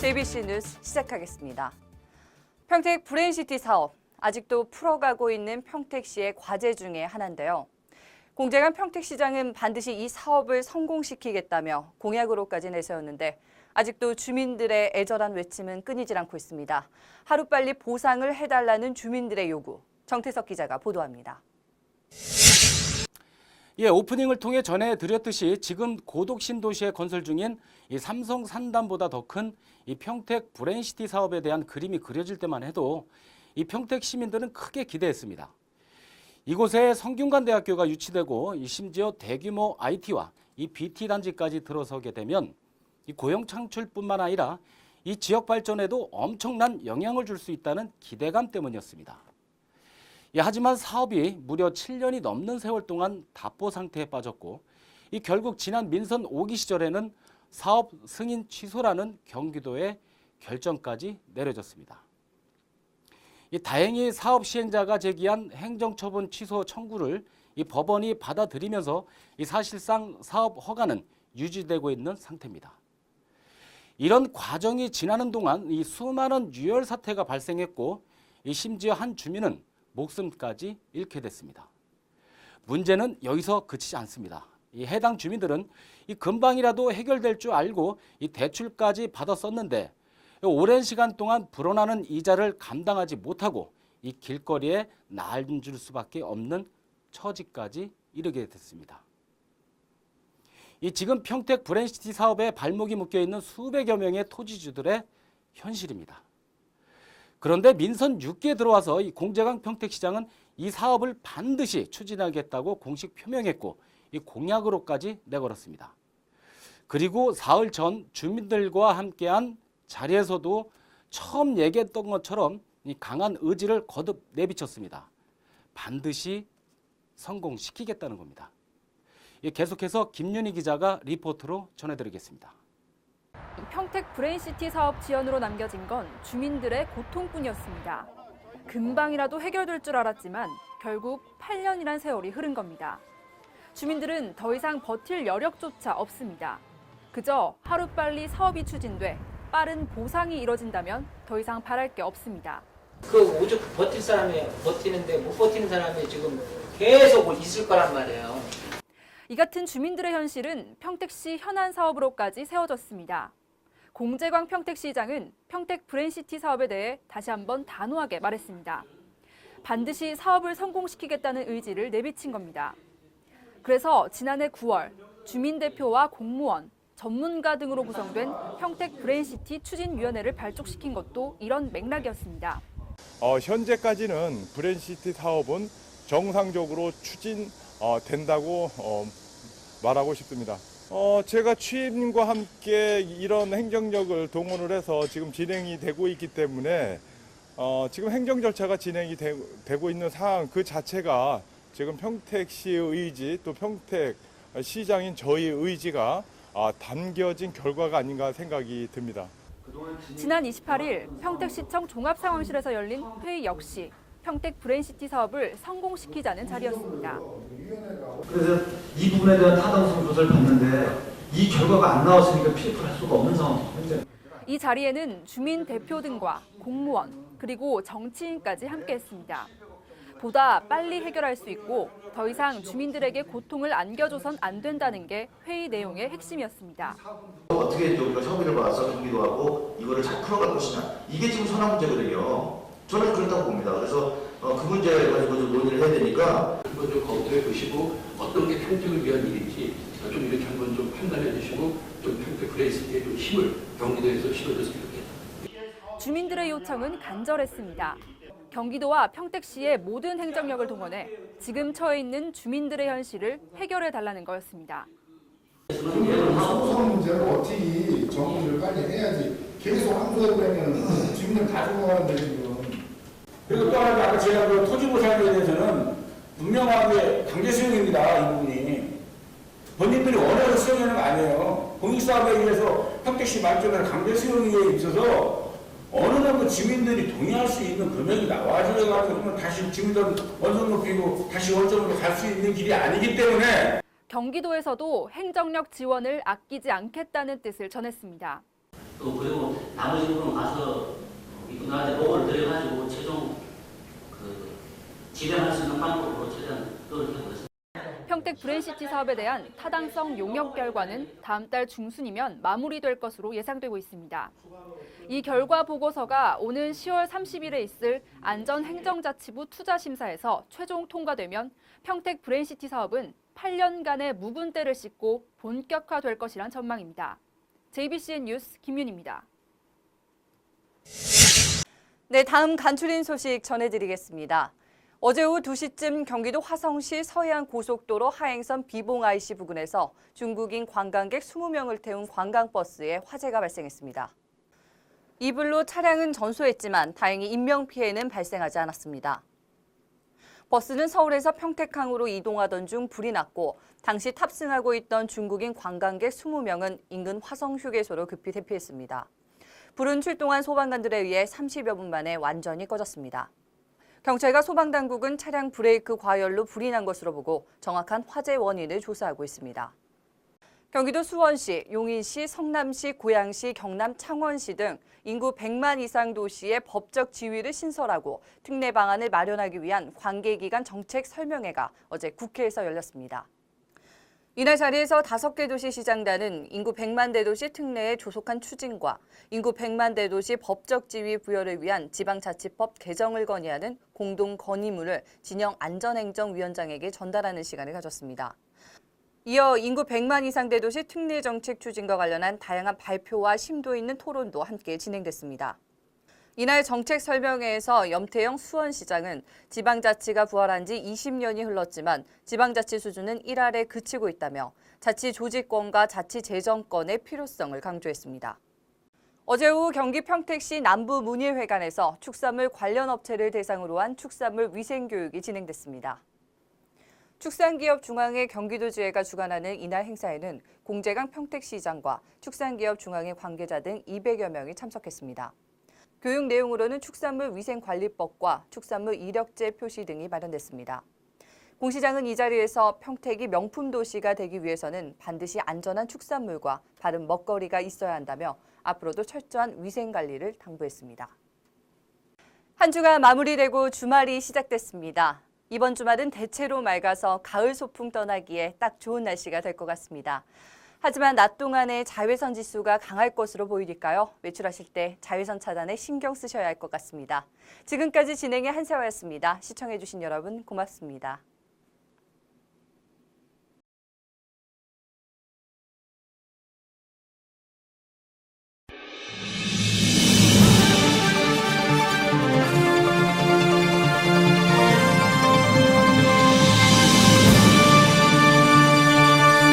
JBC 뉴스 시작하겠습니다. 평택 브레인시티 사업, 아직도 풀어가고 있는 평택시의 과제 중에 하나인데요. 공재관 평택시장은 반드시 이 사업을 성공시키겠다며 공약으로까지 내세웠는데 아직도 주민들의 애절한 외침은 끊이질 않고 있습니다. 하루빨리 보상을 해달라는 주민들의 요구, 정태석 기자가 보도합니다. 오프닝을 통해 전해드렸듯이 지금 고독신도시에 건설 중인 이 삼성 산단보다 더 큰 이 평택 브레인시티 사업에 대한 그림이 그려질 때만 해도 이 평택 시민들은 크게 기대했습니다. 이곳에 성균관대학교가 유치되고 심지어 대규모 IT와 이 BT 단지까지 들어서게 되면 이 고용 창출뿐만 아니라 이 지역 발전에도 엄청난 영향을 줄 수 있다는 기대감 때문이었습니다. 하지만 사업이 무려 7년이 넘는 세월 동안 답보 상태에 빠졌고 결국 지난 민선 5기 시절에는 사업 승인 취소라는 경기도의 결정까지 내려졌습니다. 다행히 사업 시행자가 제기한 행정처분 취소 청구를 법원이 받아들이면서 사실상 사업 허가는 유지되고 있는 상태입니다. 이런 과정이 지나는 동안 수많은 유혈 사태가 발생했고 심지어 한 주민은 목숨까지 잃게 됐습니다. 문제는 여기서 그치지 않습니다. 해당 주민들은 금방이라도 해결될 줄 알고 대출까지 받아 썼는데 오랜 시간 동안 불어나는 이자를 감당하지 못하고 길거리에 나앉을 수밖에 없는 처지까지 이르게 됐습니다. 지금 평택 브레인시티 사업에 발목이 묶여 있는 수백여 명의 토지주들의 현실입니다. 그런데 민선 6기에 들어와서 공재강 평택시장은 이 사업을 반드시 추진하겠다고 공식 표명했고 공약으로까지 내걸었습니다. 그리고 사흘 전 주민들과 함께한 자리에서도 처음 얘기했던 것처럼 강한 의지를 거듭 내비쳤습니다. 반드시 성공시키겠다는 겁니다. 계속해서 김윤희 기자가 리포트로 전해드리겠습니다. 평택 브레인시티 사업 지연으로 남겨진 건 주민들의 고통뿐이었습니다. 금방이라도 해결될 줄 알았지만 결국 8년이란 세월이 흐른 겁니다. 주민들은 더 이상 버틸 여력조차 없습니다. 그저 하루빨리 사업이 추진돼 빠른 보상이 이뤄진다면 더 이상 바랄 게 없습니다. 그 오죽 버틸 사람이 버티는데 못 버티는 사람이 지금 계속 있을 거란 말이에요. 이 같은 주민들의 현실은 평택시 현안 사업으로까지 세워졌습니다. 공재광 평택시장은 평택 브레인시티 사업에 대해 다시 한번 단호하게 말했습니다. 반드시 사업을 성공시키겠다는 의지를 내비친 겁니다. 그래서 지난해 9월 주민대표와 공무원, 전문가 등으로 구성된 평택 브레인시티 추진위원회를 발족시킨 것도 이런 맥락이었습니다. 현재까지는 브레인시티 사업은 정상적으로 추진된다고 말하고 싶습니다. 제가 취임과 함께 이런 행정력을 동원을 해서 지금 진행이 되고 있기 때문에 지금 행정 절차가 진행이 되고 있는 상황 그 자체가 지금 평택시의 의지 또 평택시장인 저희의 의지가 담겨진 결과가 아닌가 생각이 듭니다. 지난 28일 평택시청 종합상황실에서 열린 회의 역시 평택 브레인시티 사업을 성공시키자는 자리였습니다. 그래서 이 부분에 대한 타당성 조사를 봤는데 이 결과가 안 나왔으니까 피입을 할 수가 없는 상황입니다. 이 자리에는 주민 대표 등과 공무원 그리고 정치인까지 함께했습니다. 보다 빨리 해결할 수 있고 더 이상 주민들에게 고통을 안겨줘선 안 된다는 게 회의 내용의 핵심이었습니다. 어떻게 우리가 협의를 받아서 경기도하고 이거를 잘 풀어갈 것이냐 이게 지금 현안 문제거든요. 저는 그렇다고 봅니다. 그래서 그 문제를 가지고 좀 논의를 해야 되니까 한번 좀 검토해 보시고 어떤 게 평택을 위한 일인지 좀 이렇게 한번 좀 판단해 주시고 좀 평택 브레인시티에 좀 힘을 경기도에서 실어줬으면 좋겠다. 주민들의 요청은 간절했습니다. 경기도와 평택시의 모든 행정력을 동원해 지금 처해 있는 주민들의 현실을 해결해 달라는 거였습니다. 소송 문제를 어떻게 정리를 빨리 해야지 계속 항소하고 그러면 주민들 다 죽어가는데 지금. 그리고 또 하나 아까 제가 그 토지 보상에 대해서는 분명하게 강제 수용입니다. 이 부분이. 본인들이 원해서 수용하는 거 아니에요. 공익사업에 의해서 평택시 말씀대로 강제 수용에 있어서 어느 정도 주민들이 동의할 수 있는 금액이 나와줘야 그러면 다시 주민들 원성 높이고 다시 원점으로 갈 수 있는 길이 아니기 때문에 경기도에서도 행정력 지원을 아끼지 않겠다는 뜻을 전했습니다. 또 그리고 나머지 나머지 부분 가서 이분한테 보고를 드려가지고 최종 진행할 수 있는 방법으로 최대한 노력해보겠습니다. 평택 브랜시티 사업에 대한 타당성 용역 결과는 다음 달 중순이면 마무리될 것으로 예상되고 있습니다. 이 결과 보고서가 오는 10월 30일에 있을 안전행정자치부 투자심사에서 최종 통과되면 평택 브랜시티 사업은 8년간의 묵은 때를 씻고 본격화될 것이란 전망입니다. JBCN 뉴스 김윤입니다. 네, 다음 간추린 소식 전해드리겠습니다. 어제 오후 2시쯤 경기도 화성시 서해안 고속도로 하행선 비봉 IC 부근에서 중국인 관광객 20명을 태운 관광버스에 화재가 발생했습니다. 이불로 차량은 전소했지만 다행히 인명피해는 발생하지 않았습니다. 버스는 서울에서 평택항으로 이동하던 중 불이 났고 당시 탑승하고 있던 중국인 관광객 20명은 인근 화성휴게소로 급히 대피했습니다. 불은 출동한 소방관들에 의해 30여 분 만에 완전히 꺼졌습니다. 경찰과 소방당국은 차량 브레이크 과열로 불이 난 것으로 보고 정확한 화재 원인을 조사하고 있습니다. 경기도 수원시, 용인시, 성남시, 고양시, 경남 창원시 등 인구 100만 이상 도시의 법적 지위를 신설하고 특례 방안을 마련하기 위한 관계기관 정책 설명회가 어제 국회에서 열렸습니다. 이날 자리에서 5개 도시 시장단은 인구 100만 대도시 특례의 조속한 추진과 인구 100만 대도시 법적 지위 부여를 위한 지방자치법 개정을 건의하는 공동 건의문을 진영 안전행정위원장에게 전달하는 시간을 가졌습니다. 이어 인구 100만 이상 대도시 특례 정책 추진과 관련한 다양한 발표와 심도 있는 토론도 함께 진행됐습니다. 이날 정책 설명회에서 염태영 수원시장은 지방자치가 부활한 지 20년이 흘렀지만 지방자치 수준은 일할에 그치고 있다며 자치 조직권과 자치 재정권의 필요성을 강조했습니다. 어제 오후 경기 평택시 남부문예회관에서 축산물 관련 업체를 대상으로 한 축산물 위생교육이 진행됐습니다. 축산기업중앙회 경기도지회가 주관하는 이날 행사에는 공재강 평택시장과 축산기업중앙회 관계자 등 200여 명이 참석했습니다. 교육 내용으로는 축산물 위생관리법과 축산물 이력제 표시 등이 마련됐습니다. 공 시장은 이 자리에서 평택이 명품 도시가 되기 위해서는 반드시 안전한 축산물과 바른 먹거리가 있어야 한다며 앞으로도 철저한 위생관리를 당부했습니다. 한 주가 마무리되고 주말이 시작됐습니다. 이번 주말은 대체로 맑아서 가을 소풍 떠나기에 딱 좋은 날씨가 될 것 같습니다. 하지만 낮 동안에 자외선 지수가 강할 것으로 보이니까요. 외출하실 때 자외선 차단에 신경 쓰셔야 할 것 같습니다. 지금까지 진행의 한세화였습니다. 시청해주신 여러분 고맙습니다.